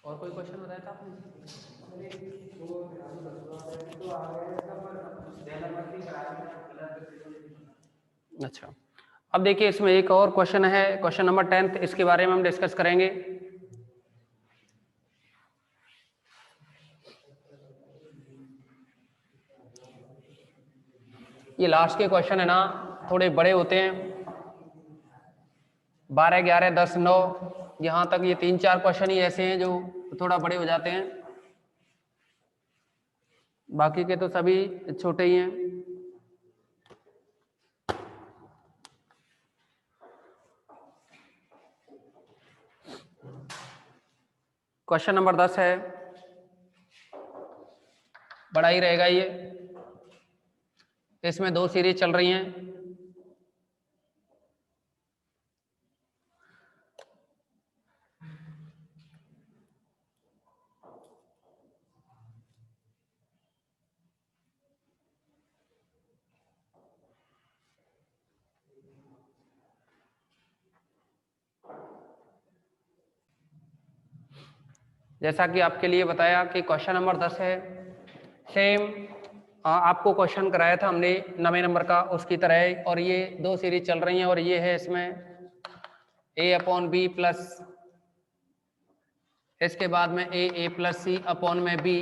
और कोई क्वेश्चन बताया था आपने? अच्छा, अब देखिए इसमें एक और क्वेश्चन है, क्वेश्चन नंबर 10, इसके बारे में हम डिस्कस करेंगे। ये लास्ट के क्वेश्चन है ना, थोड़े बड़े होते हैं, 12, 11, 10, 9, यहाँ तक ये 3-4 क्वेश्चन ही ऐसे हैं जो थोड़ा बड़े हो जाते हैं, बाकी के तो सभी छोटे ही हैं। क्वेश्चन नंबर 10 है, बड़ा ही रहेगा ये, इसमें 2 सीरीज चल रही हैं। जैसा कि आपके लिए बताया कि क्वेश्चन नंबर 10 है, सेम आपको क्वेश्चन कराया था हमने 9वें नंबर का, उसकी तरह है, और ये 2 सीरीज चल रही हैं, और ये है इसमें a/b प्लस, इसके बाद में a प्लस सी अपॉन में b,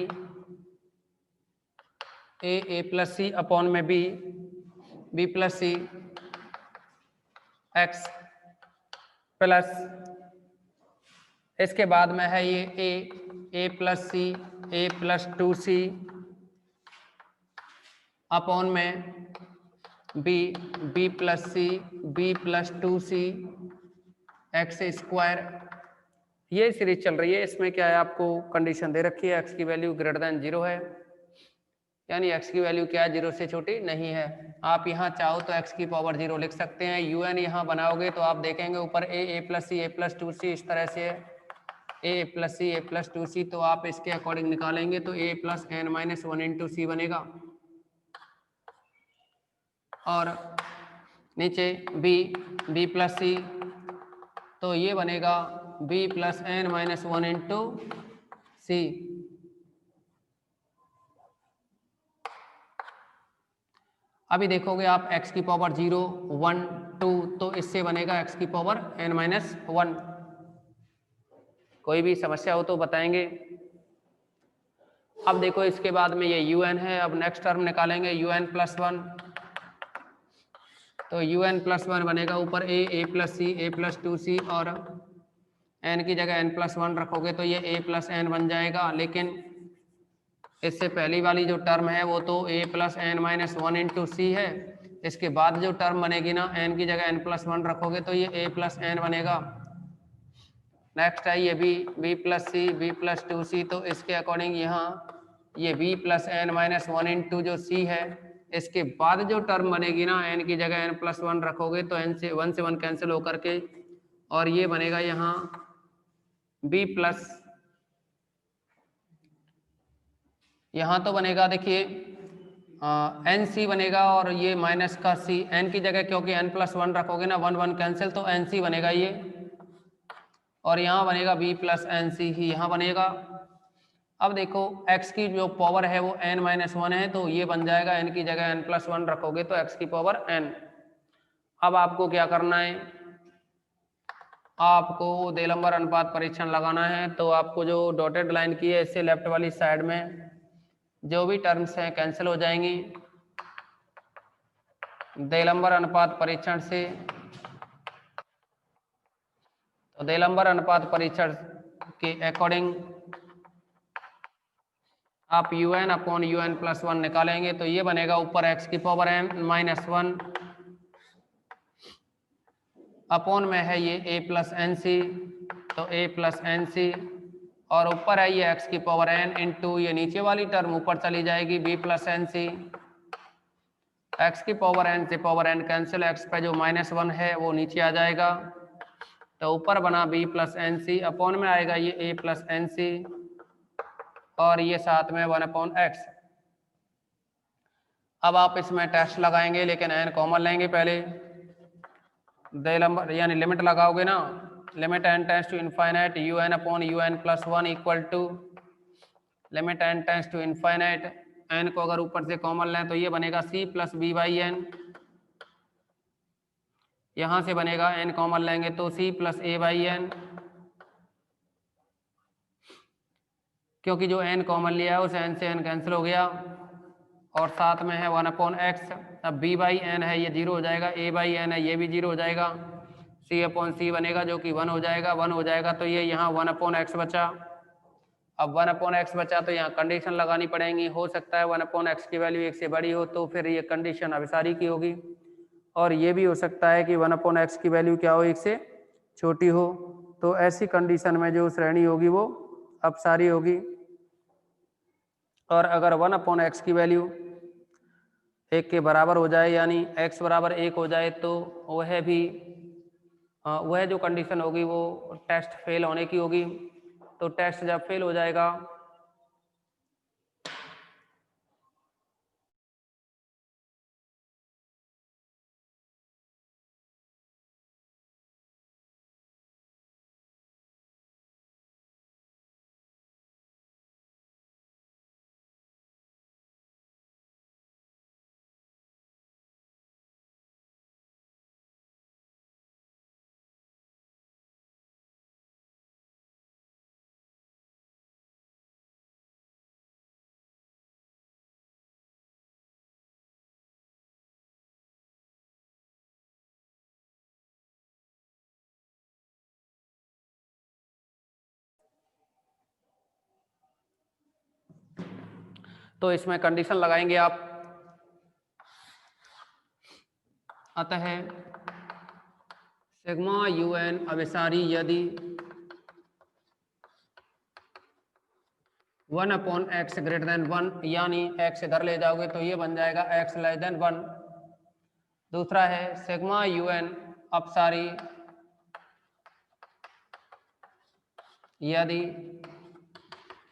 a plus c upon में b, b plus c x plus, इसके बाद में है ये a plus c a plus 2c upon में b plus c b plus 2c x square. ये सीरीज चल रही है। इसमें क्या है, आपको कंडीशन दे रखी है, x की वैल्यू ग्रेटर देन 0 है, यानी x की वैल्यू क्या है, 0 से छोटी नहीं है। आप यहाँ चाहो तो x की पावर 0 लिख सकते हैं। un यहाँ बनाओगे तो आप देखेंगे ऊपर a plus c a plus 2c इस तरह से है, a plus c a plus 2c, तो आप इसके अकॉर्डिंग निकालेंगे तो a plus n minus 1 into c बनेगा, और नीचे b प्लस सी, तो ये बनेगा b plus n minus 1 into c. अभी देखोगे आप x की पावर 0, 1, 2, तो इससे बनेगा x की पावर n माइनस 1। कोई भी समस्या हो तो बताएंगे। अब देखो इसके बाद में ये un है, अब नेक्स्ट टर्म निकालेंगे un प्लस 1, तो un प्लस 1 बनेगा ऊपर a plus c a plus 2c, और n की जगह n प्लस 1 रखोगे तो ये a प्लस n बन जाएगा, लेकिन इससे पहली वाली जो टर्म है वो तो a plus n minus 1 into c है। इसके बाद जो टर्म बनेगी ना, n की जगह n प्लस 1 रखोगे तो ये a प्लस n बनेगा। नेक्स्ट है ये b plus c b plus 2c, तो इसके अकॉर्डिंग यहाँ ये b plus n minus 1 into जो c है, इसके बाद जो टर्म बनेगी ना, n की जगह n प्लस 1 रखोगे तो n से 1 से 1 कैंसिल होकर के, और ये बनेगा यहाँ b प्लस, यहाँ तो बनेगा देखिए एन सी बनेगा, और ये माइनस का सी, एन की जगह क्योंकि n प्लस 1 रखोगे ना, 1 1 कैंसिल, तो एन सी बनेगा ये, और यहाँ बनेगा b प्लस एन सी ही यहाँ बनेगा। अब देखो x की जो पावर है वो n माइनस 1 है, तो ये बन जाएगा n की जगह n प्लस 1 रखोगे तो x की पावर n। अब आपको क्या करना है, आपको देलंबर अनुपात परीक्षण लगाना है। तो आपको जो डॉटेड लाइन की है, इससे लेफ्ट वाली साइड में जो भी टर्म्स हैं कैंसिल हो जाएंगी देलंबर अनुपात परीक्षण से। तो देलंबर अनुपात परीक्षण के अकॉर्डिंग आप un अपॉन un प्लस 1 निकालेंगे तो ये बनेगा ऊपर x की पावर n माइनस 1 अपॉन में है ये a प्लस एन सी, तो a प्लस एन सी, और ऊपर है ये x की पावर n इंटू ये नीचे वाली टर्म ऊपर चली जाएगी b plus n c, x की पावर n से पावर n कैंसिल, x पे जो माइनस 1 है वो नीचे आ जाएगा, तो ऊपर बना b plus n c, upon में आएगा ये a प्लस एन सी, और ये साथ में 1 अपॉन x। अब आप इसमें टेस्ट लगाएंगे, लेकिन n कॉमन लेंगे पहले, देलंबर यानी लिमिट लगाओगे ना, limit n tends to infinite u n upon u n plus one equal to limit n tends to infinite n को अगर ऊपर से कॉमन लें तो ये बनेगा c plus b by n, यहाँ से बनेगा n कॉमन लेंगे तो c plus a by n, क्योंकि जो n कॉमन लिया है उस n से n कैंसिल हो गया और साथ में है वन अपॉन एक्स। अब b बाई एन है ये जीरो हो जाएगा, a बाई एन है ये भी जीरो हो जाएगा, c अपॉन सी बनेगा जो कि वन हो जाएगा, वन हो जाएगा तो ये यहाँ वन अपॉन एक्स बचा। अब वन अपॉन एक्स बचा तो यहाँ कंडीशन लगानी पड़ेंगी, हो सकता है वन अपॉन एक्स की वैल्यू एक से बड़ी हो तो फिर ये कंडीशन अभिसारी की होगी, और ये भी हो सकता है कि वन अपॉन एक्स की वैल्यू क्या हो, एक से छोटी हो, तो ऐसी कंडीशन में जो श्रेणी होगी वो अपसारी होगी। और अगर वन अपॉन एक्स की वैल्यू एक के बराबर हो जाए यानी एक्स बराबर एक हो जाए तो वह जो कंडीशन होगी वो टेस्ट फेल होने की होगी। तो टेस्ट जब फेल हो जाएगा तो इसमें कंडीशन लगाएंगे आप, अतः सिग्मा यू एन अभिसारी यदि one upon x greater than one, यानी एक्स इधर ले जाओगे तो ये बन जाएगा एक्स लेस देन वन। दूसरा है सिग्मा यू एन अपसारी यदि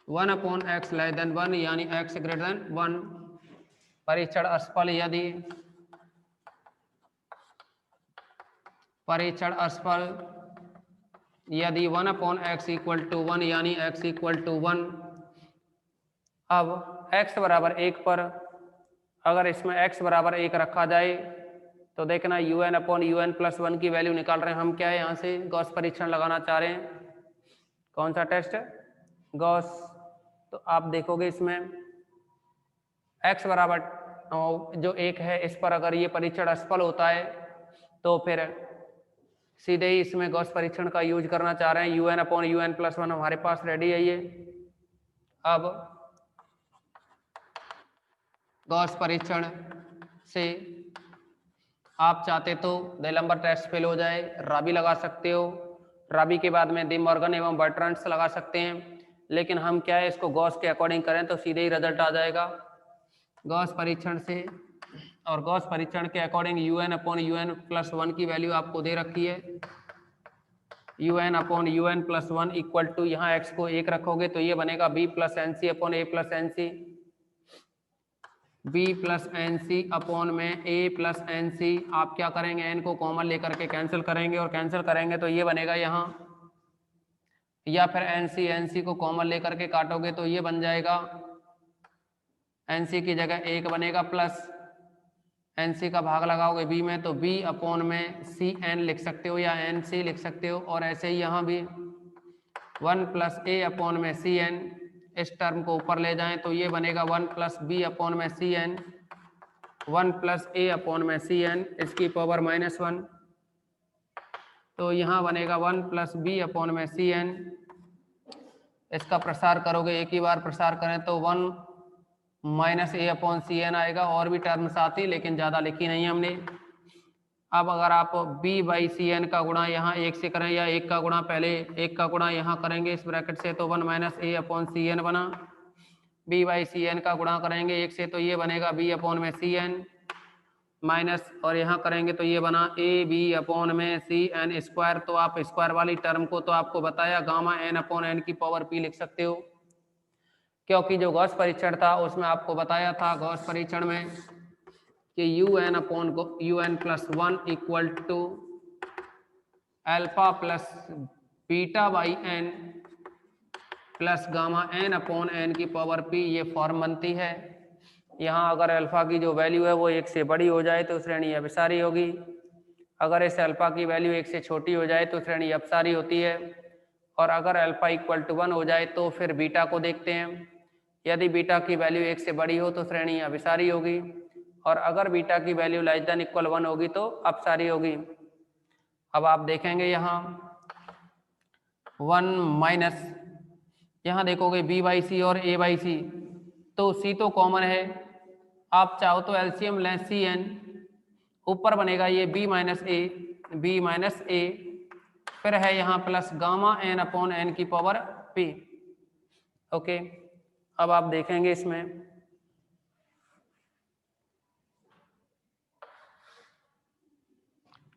one upon x less than one यानी एक्स ग्रेटर देन वन। परीक्षण असफल यदि one upon x equal to one यानी एक्स इक्वल टू वन। अब x बराबर एक पर अगर इसमें x बराबर एक रखा जाए तो देखना u n upon u n plus one की वैल्यू निकाल रहे हैं हम, क्या है यहाँ से गॉस परीक्षण लगाना चाह रहे हैं। कौन सा टेस्ट? गॉस। तो आप देखोगे इसमें x बराबर जो एक है इस पर अगर ये परीक्षण असफल होता है तो फिर सीधे ही इसमें गॉस परीक्षण का यूज करना चाह रहे हैं। U n upon u n plus one हमारे पास रेडी है ये। अब गॉस परीक्षण से आप चाहते तो दे लंबर टेस्ट फेल हो जाए, राबी लगा सकते हो, राबी के बाद में दे मॉर्गन एवं बर्ट्रांड्स लगा सकते हैं, लेकिन हम क्या है इसको गॉस के अकॉर्डिंग करें तो सीधे ही रिजल्ट आ जाएगा गॉस परीक्षण से। और गॉस परीक्षण के according u n upon u n plus one की वैल्यू आपको दे रखी है, u n upon u n plus one equal to यहाँ एक्स को एक रखोगे तो ये बनेगा b plus n c upon a plus n c, b plus n c upon में ए प्लस एन सी। आप क्या करेंगे एन को कॉमन लेकर के कैंसिल करेंगे और कैंसिल करेंगे तो ये बनेगा यहाँ, या फिर एन सी को कॉमन लेकर के काटोगे तो ये बन जाएगा एन सी की जगह एक बनेगा प्लस एन सी का भाग लगाओगे बी में तो बी अपॉन में सी एन लिख सकते हो या एन सी लिख सकते हो। और ऐसे ही यहाँ भी वन प्लस ए अपॉन में सी एन, इस टर्म को ऊपर ले जाएं तो ये बनेगा वन प्लस बी अपॉन में C N, one plus a upon में सी एन इसकी पावर माइनस वन, तो यहाँ बनेगा वन प्लस बी अपॉन में सी एन। इसका प्रसार करोगे, एक ही बार प्रसार करें तो one minus a upon C N आएगा, और भी टर्म्स आती लेकिन ज़्यादा लिखी नहीं हमने। अब अगर आप b बाई सी एन का गुणा यहाँ एक से करें या एक का गुणा पहले एक का गुणा यहाँ करेंगे इस ब्रैकेट से तो one minus a upon C N बना, b बाई सी एन का गुणा करेंगे एक से तो ये बनेगा b अपॉन में सी एन माइनस, और यहाँ करेंगे तो ये बना ए बी अपॉन में सी एन स्क्वायर। तो आप स्क्वायर वाली टर्म को तो आपको बताया गामा एन अपॉन एन की पावर p लिख सकते हो, क्योंकि जो गॉस परीक्षण था उसमें आपको बताया था गॉस परीक्षण में कि u n upon u n plus one equal to alpha plus beta by n plus gamma n upon n की पावर पी, ये फॉर्म बनती है। यहाँ अगर अल्फा की जो वैल्यू है वो 1 से बड़ी हो जाए तो श्रेणी अभिसारी होगी, अगर इस अल्फा की वैल्यू 1 से छोटी हो जाए तो श्रेणी अपसारी होती है, और अगर अल्फा इक्वल टू 1 हो जाए तो फिर बीटा को देखते हैं। यदि बीटा की वैल्यू 1 से बड़ी हो तो श्रेणी अभिसारी होगी, और अगर बीटा की वैल्यू लेस देन इक्वल 1 होगी तो अपसारी होगी। अब आप देखेंगे यहाँ 1 माइनस, यहाँ देखोगे बी बाई सी और ए बाई सी, तो सी तो कॉमन है, आप चाहो तो एलसीएम लें सी एन, ऊपर बनेगा ये बी माइनस ए, फिर है यहाँ plus gamma n upon n की पावर पी। ओके, अब आप देखेंगे इसमें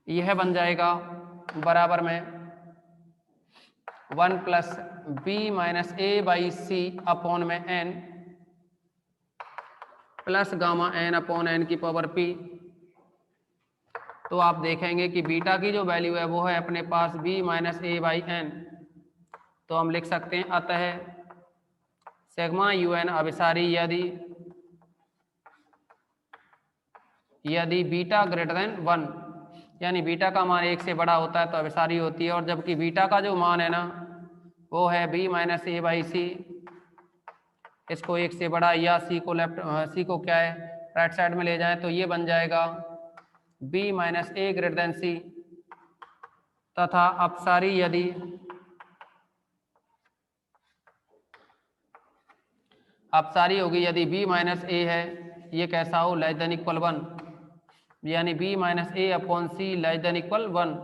यह बन जाएगा बराबर में 1 plus b minus a by c upon में n plus gamma n upon n की पावर पी। तो आप देखेंगे कि बीटा की जो वैल्यू है वो है अपने पास b minus a by n, तो हम लिख सकते हैं अतः सिग्मा यू एन अभिसारी यदि बीटा ग्रेटर देन 1, यानी बीटा का मान 1 से बड़ा होता है तो अभिसारी होती है, और जबकि बीटा का जो मान है ना वो है बी माइनस ए बाई सी, इसको 1 से बड़ा या सी को क्या है राइट साइड में ले जाएं तो ये बन जाएगा बी माइनस ए ग्रेटर देन सी, तथा अपसारी यदि अपसारी होगी यदि बी माइनस ए है ये कैसा हो लेस देन इक्वल 1, यानी b minus a upon c less than equal 1,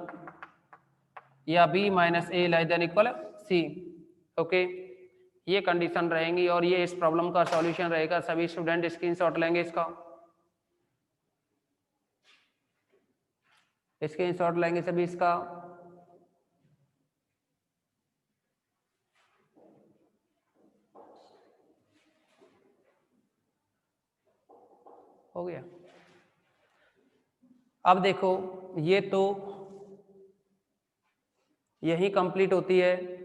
या b minus a less than equal c. Okay, ये कंडीशन रहेंगी और ये इस प्रॉब्लम का सॉल्यूशन रहेगा। सभी स्टूडेंट स्क्रीनशॉट लेंगे इसका, स्क्रीनशॉट लेंगे सभी इसका। हो गया। अब देखो ये तो यही कंप्लीट होती है,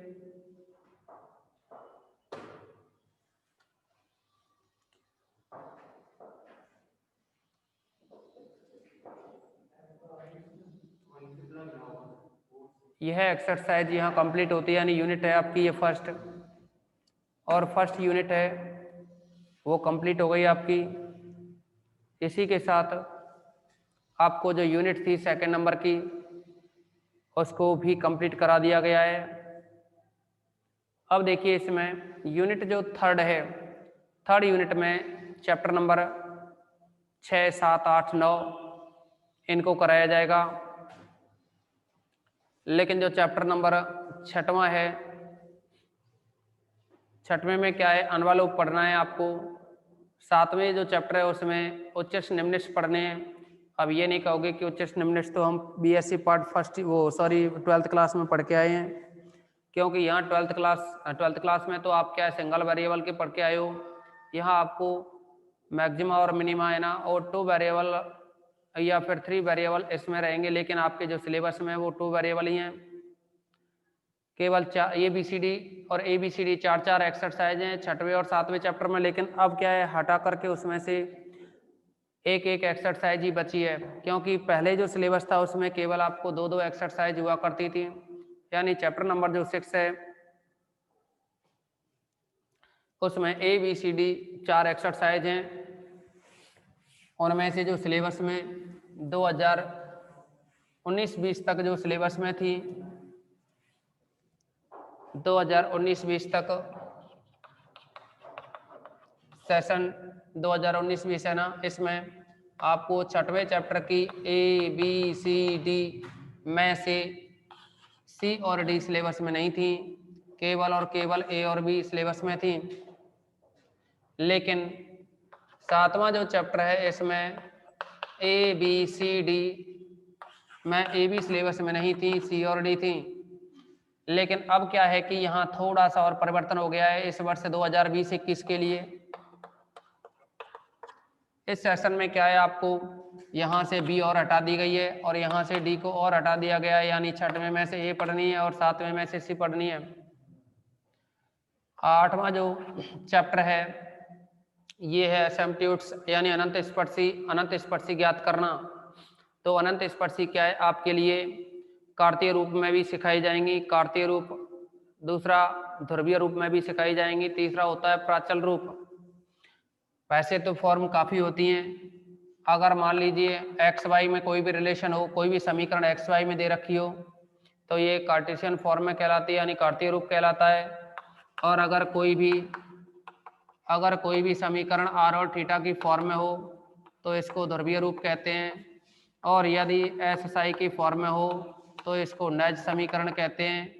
यह एक्सरसाइज यहाँ कंप्लीट होती है, यानी यूनिट है आपकी ये फर्स्ट, और फर्स्ट यूनिट है वो कंप्लीट हो गई आपकी। इसी के साथ आपको जो यूनिट थी सेकंड नंबर की उसको भी कंप्लीट करा दिया गया है। अब देखिए इसमें यूनिट जो थर्ड है, थर्ड यूनिट में चैप्टर नंबर 6, 7, 8, 9 इनको कराया जाएगा, लेकिन जो चैप्टर नंबर 6वां है, 6वें में क्या है अनवलोप पढ़ना है आपको। 7वें जो चैप्टर है उसमें उच्चस्थ निम्नस्थ पढ़ने हैं। अब ये नहीं कहोगे कि उच्चस्थ निम्नस्थ तो हम BSc part first 12th class में पढ़ के आए हैं, क्योंकि यहाँ 12th क्लास में तो आप क्या है सिंगल वेरिएबल के पढ़ के आए हो। यहाँ आपको मैक्सिमा और मिनिमा है ना, और 2 वेरिएबल या फिर 3 वेरिएबल इसमें रहेंगे, लेकिन आपके जो सिलेबस में वो 2 वेरिएबल ही हैं। केवल ABCD और ABCD 4 एक्सरसाइज हैं 6वें और 7वें चैप्टर में, लेकिन अब क्या है हटा करके उसमें से एक एक्सरसाइज ही बची है, क्योंकि पहले जो सिलेबस था उसमें केवल आपको 2 एक्सरसाइज हुआ करती थी। यानी चैप्टर नंबर जो 6 है उसमें ABCD 4 एक्सरसाइज हैं, उनमें से जो सिलेबस में 2019-20 तक जो सिलेबस में थी, 2019-20 तक सेशन 2019-20 है ना, इसमें आपको 6वें चैप्टर की ABCD में से C और D सिलेबस में नहीं थी, केवल और केवल A और B सिलेबस में थी। लेकिन 7वां जो चैप्टर है इसमें ABCD में AB सिलेबस में नहीं थी, C और D थी। लेकिन अब क्या है कि यहाँ थोड़ा सा और परिवर्तन हो गया है इस वर्ष 2020-21 के लिए। इस सेशन में क्या है, आपको यहाँ से बी और हटा दी गई है और यहाँ से डी को और हटा दिया गया है, यानी 6वें में से ए पढ़नी है और 7वें में से सी पढ़नी है। 8वां जो चैप्टर है ये है एसिम्प्टोट्स, यानी अनंत स्पर्शी ज्ञात करना। तो अनंत स्पर्शी क्या है, आपके लिए कार्तीय रूप में भी सिखाई जाएंगी, कार्तीय रूप, दूसरा ध्रुवीय रूप में भी सिखाई जाएंगी, तीसरा होता है प्राचल रूप। वैसे तो फॉर्म काफ़ी होती हैं, अगर मान लीजिए एक्स वाई में कोई भी रिलेशन हो, कोई भी समीकरण एक्स वाई में दे रखी हो तो ये कार्टेशियन फॉर्म में कहलाती है, यानी कार्तीय रूप कहलाता है। और अगर कोई भी समीकरण आर और थीटा की फॉर्म में हो तो इसको ध्रुवीय रूप कहते हैं, और यदि एस साई की फॉर्म में हो तो इसको नैज समीकरण कहते हैं,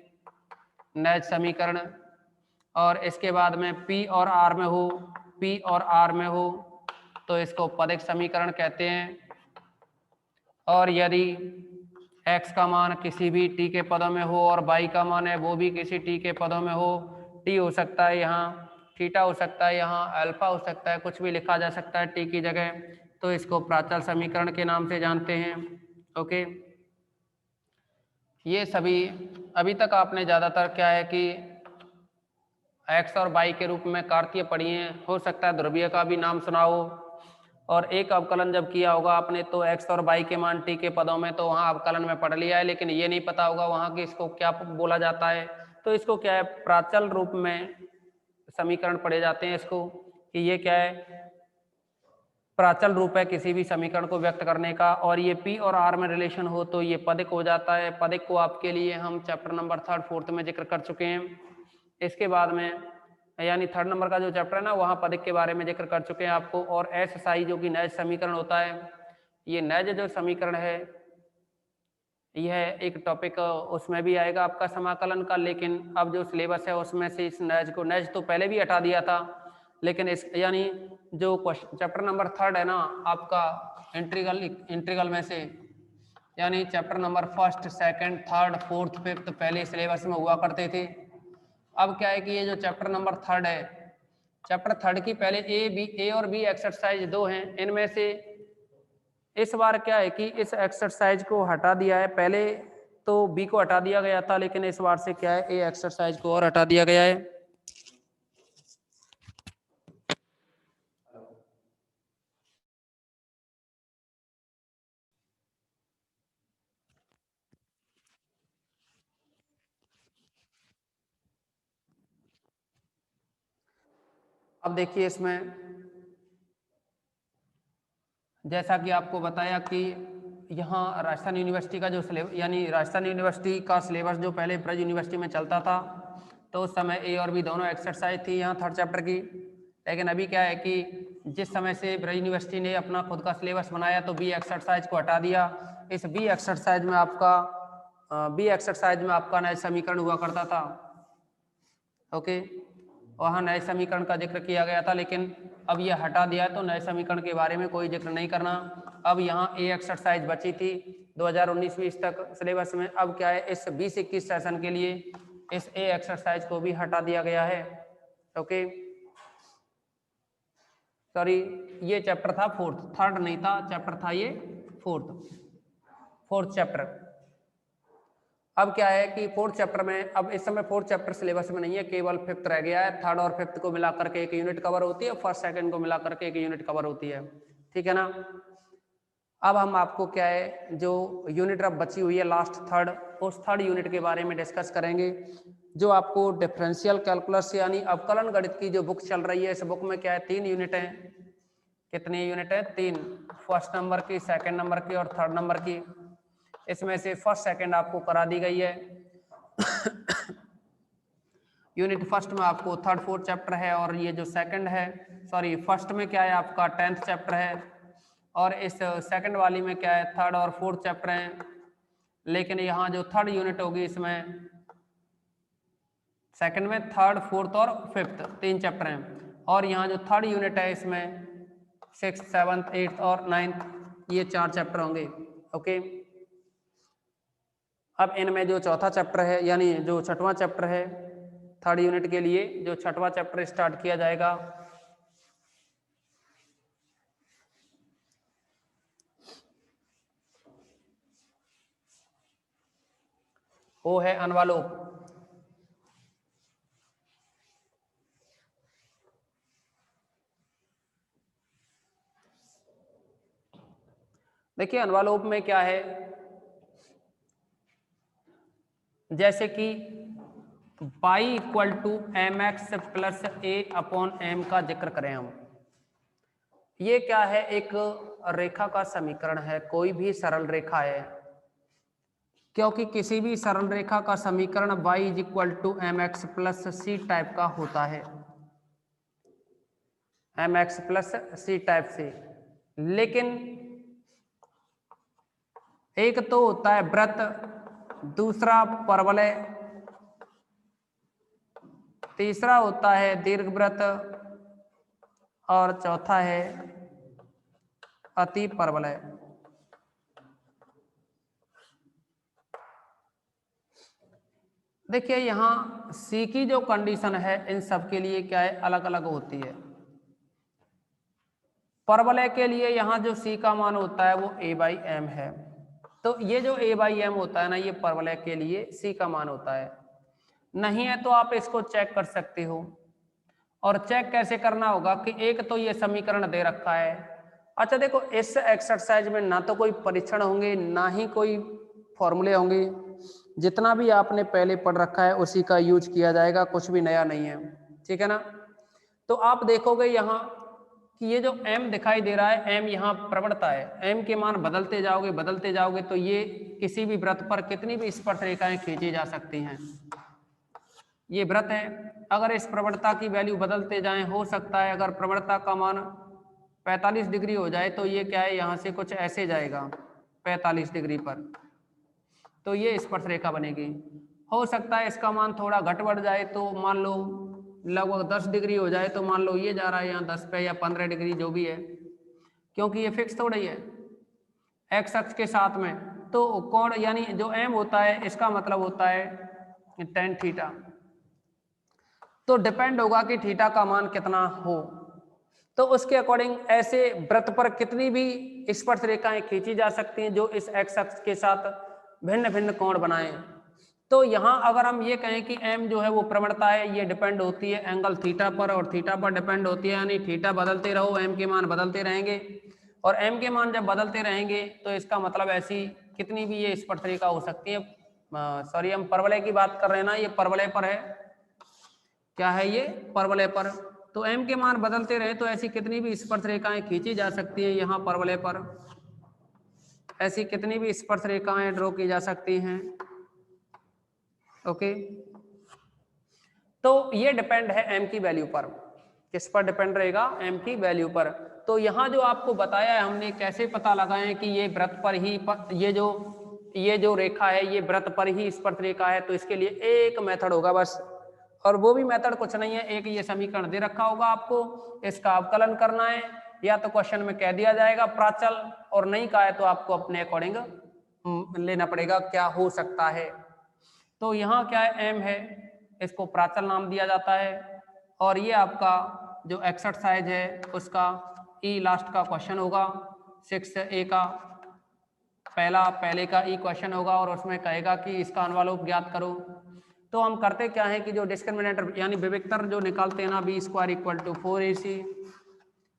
नैज समीकरण। और इसके बाद में पी और आर में हो तो इसको पदिक समीकरण कहते हैं। और यदि x का मान किसी भी t के पदों में हो और y का मान है वो भी किसी t के पदों में हो, t हो सकता है यहाँ, थीटा हो सकता है यहाँ, अल्फा हो सकता है, कुछ भी लिखा जा सकता है t की जगह, तो इसको प्राचल समीकरण के नाम से जानते हैं। ओके, ये सभी अभी तक आपने ज़्यादातर क्या है कि x और y के रूप में कार्तीय पढ़ी हैं, हो सकता है ध्रुवीय का भी नाम सुना हो। और एक अवकलन जब किया होगा आपने तो x और y के मान t के पदों में, तो वहाँ अवकलन में पढ़ लिया है, लेकिन ये नहीं पता होगा वहाँ की इसको क्या बोला जाता है। तो इसको क्या है, प्राचल रूप में समीकरण पढ़े जाते हैं इसको, कि ये क्या है, प्राचल रूप है किसी भी समीकरण को व्यक्त करने का। और ये p और r में रिलेशन हो तो ये पदिक हो जाता है। पदिक को आपके लिए हम चैप्टर नंबर 3, 4 में जिक्र कर चुके हैं। इसके बाद में यानी 3 नंबर का जो चैप्टर है ना, वहाँ पदिक के बारे में जिक्र कर चुके हैं आपको। और एस साई जो कि नैज समीकरण होता है, ये नैज जो समीकरण है यह एक टॉपिक उसमें भी आएगा आपका समाकलन का, लेकिन अब जो सिलेबस है उसमें से इस नैज को, नैज तो पहले भी हटा दिया था, लेकिन इस यानी जो चैप्टर नंबर 3 है ना आपका इंट्रीगल में से, यानी चैप्टर नंबर 1, 2, 3, 4, 5 पहले सिलेबस में हुआ करते थे। अब क्या है कि ये जो चैप्टर नंबर 3 है, चैप्टर 3 की पहले ए और बी एक्सरसाइज 2 हैं, इनमें से इस बार क्या है कि इस एक्सरसाइज को हटा दिया है। पहले तो बी को हटा दिया गया था, लेकिन इस बार से क्या है, ए एक्सरसाइज को और हटा दिया गया है। अब देखिए इसमें जैसा कि आपको बताया कि यहाँ राजस्थान यूनिवर्सिटी का जो सिलेबस, यानी राजस्थान यूनिवर्सिटी का सिलेबस जो पहले ब्रज यूनिवर्सिटी में चलता था, तो उस समय ए और बी दोनों एक्सरसाइज थी यहाँ 3rd चैप्टर की। लेकिन अभी क्या है कि जिस समय से ब्रज यूनिवर्सिटी ने अपना खुद का सिलेबस बनाया तो बी एक्सरसाइज को हटा दिया। इस बी एक्सरसाइज में आपका नए समीकरण हुआ करता था। ओके, वहाँ नए समीकरण का जिक्र किया गया था, लेकिन अब यह हटा दिया है तो नए समीकरण के बारे में कोई जिक्र नहीं करना। अब यहाँ ए एक्सरसाइज बची थी 2019-20 तक सिलेबस में। अब क्या है, इस 20-21 सेशन के लिए इस ए एक्सरसाइज को भी हटा दिया गया है। ओके, सॉरी, ये चैप्टर था 4th, 3rd नहीं था, चैप्टर था ये 4th चैप्टर। अब क्या है कि 4th चैप्टर में, अब इस समय 4th चैप्टर सिलेबस में नहीं है, केवल 5th रह गया है। 3rd और 5th को मिलाकर के 1 यूनिट कवर होती है, 1st 2nd को मिलाकर के 1 यूनिट कवर होती है, ठीक है ना। अब हम आपको क्या है, जो यूनिट अब बची हुई है लास्ट 3rd, उस 3rd यूनिट के बारे में डिस्कस करेंगे। जो आपको डिफरेंशियल कैलकुलस यानी अवकलन गणित की जो बुक चल रही है, इस बुक में क्या है 3 यूनिट हैं। कितनी यूनिट है? 3, 1st नंबर की, 2nd नंबर की और 3rd नंबर की। इसमें से 1st 2nd आपको करा दी गई है। यूनिट 1st में आपको 3rd 4th चैप्टर है, और ये जो 2nd है, सॉरी 1st में क्या है आपका 10th चैप्टर है, और इस 2nd वाली में क्या है 3rd और 4th चैप्टर हैं। लेकिन यहाँ जो 3rd यूनिट होगी, इसमें 2nd में 3rd 4th और 5th 3 चैप्टर हैं, और यहाँ जो 3rd यूनिट है इसमें 6th 7th 8th और 9th ये 4 चैप्टर होंगे। ओके, अब इनमें जो चौथा चैप्टर है, यानी जो 6वां चैप्टर है 3rd यूनिट के लिए, जो 6वां चैप्टर स्टार्ट किया जाएगा वो है अनवलोप। देखिए अनवलोप में क्या है, जैसे कि y equal to m x plus a upon m का जिक्र करें हम, ये क्या है, एक रेखा का समीकरण है, कोई भी सरल रेखा है, क्योंकि किसी भी सरल रेखा का समीकरण y is equal to m x plus c type का होता है, m x plus c type से। लेकिन एक तो होता है वृत्त, दूसरा परवलय, तीसरा होता है दीर्घवृत्त और चौथा है अति परवलय। देखिए यहाँ सी की जो कंडीशन है इन सब के लिए क्या है, अलग अलग होती है। परवलय के लिए यहाँ जो सी का मान होता है वो a बाई एम है, तो ये जो a बाई एम होता है ना, ये परवलय के लिए सी का मान होता है। नहीं है तो आप इसको चेक कर सकते हो, और चेक कैसे करना होगा कि एक तो ये समीकरण दे रखा है। अच्छा देखो, इस एक्सरसाइज में ना तो कोई परीक्षण होंगे ना ही कोई फॉर्मूले होंगे, जितना भी आपने पहले पढ़ रखा है उसी का यूज किया जाएगा, कुछ भी नया नहीं है, ठीक है ना। तो आप देखोगे यहाँ कि ये जो m दिखाई दे रहा है, m यहाँ प्रवणता है, m के मान बदलते जाओगे तो ये किसी भी वृत्त पर कितनी भी स्पर्श रेखाएं खींची जा सकती हैं। ये वृत्त है, अगर इस प्रवणता की वैल्यू बदलते जाएं, हो सकता है अगर प्रवणता का मान 45 डिग्री हो जाए तो ये क्या है, यहाँ से कुछ ऐसे जाएगा 45 डिग्री पर, तो ये स्पर्श रेखा बनेगी। हो सकता है इसका मान थोड़ा घट बढ़ जाए, तो मान लो लगभग 10 डिग्री हो जाए, तो मान लो ये जा रहा है यहाँ 10 पे या 15 डिग्री जो भी है, क्योंकि ये फिक्स थोड़ी है एक्स अक्ष के साथ में। तो कोण यानी जो एम होता है इसका मतलब होता है टेन थीटा, तो डिपेंड होगा कि थीटा का मान कितना हो, तो उसके अकॉर्डिंग ऐसे वृत्त पर कितनी भी स्पर्श रेखाएं खींची जा सकती हैं जो इस एक्स अक्ष के साथ भिन्न भिन्न कोण बनाएं। तो यहाँ अगर हम ये कहें कि m जो है वो प्रवणता है, ये डिपेंड होती है एंगल थीटा पर, और थीटा पर डिपेंड होती है, यानी थीटा बदलते रहो m के मान बदलते रहेंगे, और m के मान जब बदलते रहेंगे तो इसका मतलब ऐसी कितनी भी ये स्पर्श रेखा हो सकती है। सॉरी, हम परवलय की बात कर रहे हैं ना, ये परवलय पर है, क्या है ये, परवलय पर। तो m के मान बदलते रहे तो ऐसी कितनी भी स्पर्श रेखाएं खींची जा सकती है, यहाँ परवलय पर ऐसी कितनी भी स्पर्श रेखाएं ड्रॉ की जा सकती हैं। ओके, तो ये डिपेंड है m की वैल्यू पर, किस पर डिपेंड रहेगा, m की वैल्यू पर। तो यहाँ जो आपको बताया है हमने, कैसे पता लगाएं कि ये वृत्त पर ही ये जो रेखा है ये वृत्त पर ही स्पर्श रेखा है, तो इसके लिए एक मेथड होगा बस, और वो भी मेथड कुछ नहीं है, एक ये समीकरण दे रखा होगा आपको, इसका अवकलन करना है, या तो क्वेश्चन में कह दिया जाएगा प्राचल, और नहीं कहा है तो आपको अपने अकॉर्डिंग लेना पड़ेगा क्या हो सकता है। तो यहाँ क्या है, m है, इसको प्राचल नाम दिया जाता है, और ये आपका जो एक्सरसाइज है उसका ई लास्ट का क्वेश्चन होगा, 6A का पहले का ई क्वेश्चन होगा, और उसमें कहेगा कि इसका अनुवालोप ज्ञात करो। तो हम करते क्या है कि जो डिस्क्रिमिनेटर यानी विविक्तर जो निकालते हैं ना, B square equal to 4AC,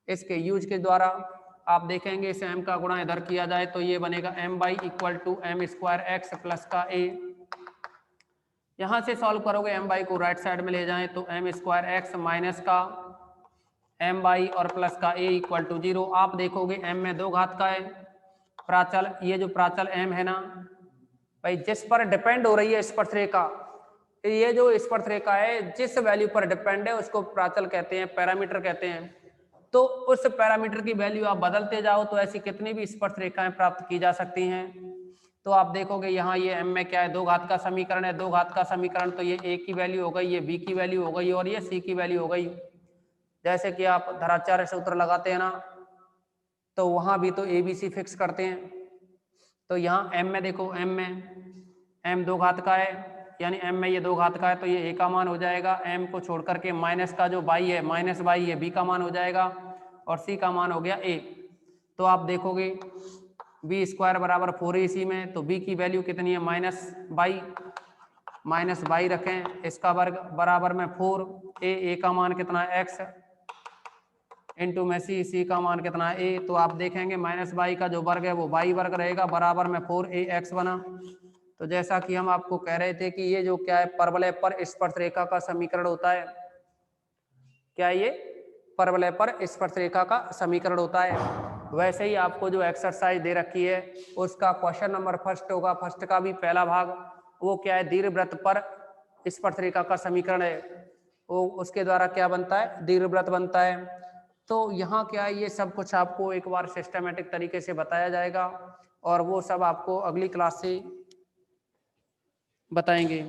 इसके यूज के द्वारा आप देखेंगे इसे m का गुणा इधर किया जाए तो ये बनेगा m by equal to m square x plus का a। यहाँ से सॉल्व करोगे m बाई को राइट साइड में ले जाएं तो एम स्क्वायर एक्स माइनस का m बाई और प्लस का a इक्वल टू 0। आप देखोगे m में 2 घात का है, प्राचल ये जो प्राचल m है ना भाई, जिस पर डिपेंड हो रही है स्पर्श रेखा, ये जो स्पर्श रेखा है जिस वैल्यू पर डिपेंड है उसको प्राचल कहते हैं, पैरामीटर कहते हैं। तो उस पैरामीटर की वैल्यू आप बदलते जाओ तो ऐसी कितनी भी स्पर्श रेखाएं प्राप्त की जा सकती हैं। तो आप देखोगे यहाँ ये m में क्या है, 2 घात का समीकरण है, 2 घात का समीकरण, तो ये a की वैल्यू हो गई, ये b की वैल्यू हो गई, और ये c की वैल्यू हो गई। जैसे कि आप धराचार्य सूत्र लगाते हैं ना, तो वहां भी तो ABC फिक्स करते हैं। तो यहाँ m में देखो, m 2 घात का है, यानी m में ये 2 घात का है, तो ये a का मान हो जाएगा, m को छोड़ करके माइनस का जो y है, माइनस y है, b का मान हो जाएगा, और c का मान हो गया a। तो आप देखोगे b स्क्वायर बराबर 4AC में, तो b की वैल्यू कितनी है, माइनस y, माइनस वाई रखें, इसका वर्ग बराबर में 4a का मान कितना है x इंटू में सी का मान कितना है a। तो आप देखेंगे माइनस वाई का जो वर्ग है वो वाई वर्ग रहेगा, बराबर में 4ax बना। तो जैसा कि हम आपको कह रहे थे कि ये जो क्या है परवलय पर स्पर्श रेखा का समीकरण होता है, क्या ये परवलय पर स्पर्श रेखा का समीकरण होता है। वैसे ही आपको जो एक्सरसाइज दे रखी है उसका क्वेश्चन नंबर फर्स्ट होगा, फर्स्ट का भी पहला भाग, वो क्या है दीर्घवृत्त पर स्पर्श रेखा का समीकरण है, वो उसके द्वारा क्या बनता है दीर्घवृत्त बनता है। तो यहाँ क्या है ये सब कुछ आपको एक बार सिस्टमेटिक तरीके से बताया जाएगा और वो सब आपको अगली क्लास से बताएंगे।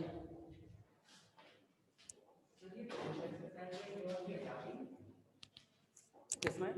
किसमें